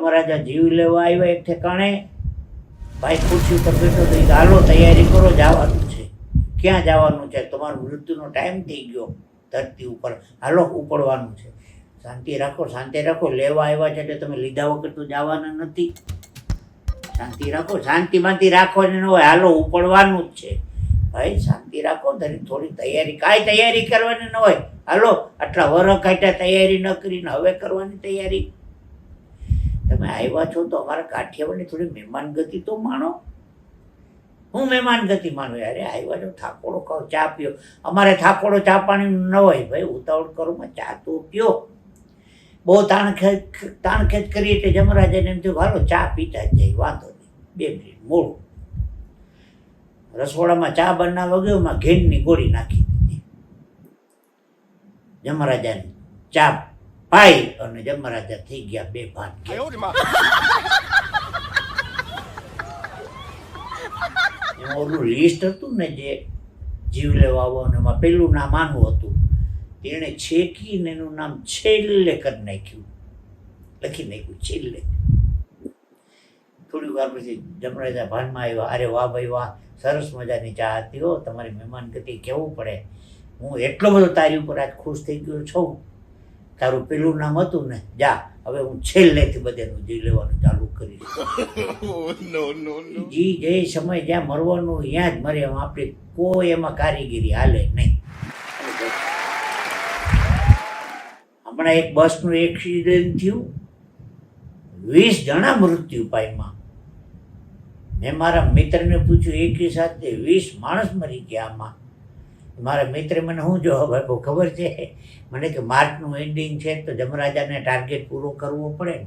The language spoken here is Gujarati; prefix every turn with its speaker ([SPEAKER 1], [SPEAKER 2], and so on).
[SPEAKER 1] જમરાજા જીવ લેવા આવ્યા એક ઠેકાણે, ભાઈ ખુરશી ઉપર બેઠો તો હાલો તૈયારી કરો, જવાનું છે. ક્યાં જવાનું છે? તમારો મૃત્યુનો ટાઈમ થઈ ગયો ધરતી ઉપર, હાલો ઉપડવાનું છે. શાંતિ રાખો, શાંતિ રાખો, લેવા આવ્યા છે એટલે તમે લીધા વગર તો જવાના નથી. શાંતિ રાખો, શાંતિમાંથી રાખો ને ન હોય, હાલો ઉપડવાનું જ છે. ભાઈ શાંતિ રાખો, થોડી તૈયારી, કાંઈ તૈયારી કરવાની ન હોય, હાલો આટલા વરસ કાઢ્યા તૈયારી ન કરીને હવે કરવાની તૈયારી. તમે આવ્યા છો તો અમારા કાઠિયાવાડની થોડી મહેમાન ગતિ તો માણો. હું મહેમાન ગતિ માનું યાર, આવ્યા છો થાકોડો ખાઓ, ચા પીઓ. અમારે થાકોડો ચા પાણી ન હોય ભાઈ, ઉતાવળ કરો ચા તો પીઓ. બહુ તાણખેંચ કરી એટલે જમરાજાને એમ થયું હાલો ચા પીતા જ જાય, વાંધો નહીં, 2 મિનિટ મોડું. રસોડામાં ચા બનાવવા ગયો, એમાં ઘેનની ગોળી નાખી દીધી. જમરાજાને ચા પાઈ અને જમરાજા થઈ ગયા બેભાન. એમાં ઓલું લિસ્ટ હતું ને જે જીવ લેવા આવવાનું, એમાં પેલું નામ આનું હતું. તેણે છેકીને એનું નામ છેલ્લે કરી નાખ્યું, લખી નાખ્યું છેલ્લે. થોડી વાર પછી જમરાજા ભાનમાં આવ્યા, અરે વાહ ભાઈ વાહ, સરસ મજાની ચા હતી હો, તમારી મહેમાન ગતિ કહેવું પડે. હું એટલો બધો તારી ઉપર આજ ખુશ થઈ ગયો છું. તારું પેલું નામ હતું ને, જા હવે હું છેલ્લેથી બધાનું જીવ લેવાનું ચાલુ કરીશ. જી જે સમય જ્યાં મરવાનું ત્યાં જ મરે, આપણે કોઈ એમાં કારીગીરી હાલે નહીં. હમણાં એક બસનું એક્સિડન્ટ થયું, 20 જણા મૃત્યુ પામ્યા. મેં મારા મિત્રને પૂછ્યું, એકી સાથે 20 માણસ મરી ગયા આમાં. મારા મિત્રે મને શું જવાબ આપ્યો ખબર છે? મને કે માર્ચનું એન્ડિંગ છે તો જમરાજાને ટાર્ગેટ પૂરો કરવો પડે ને.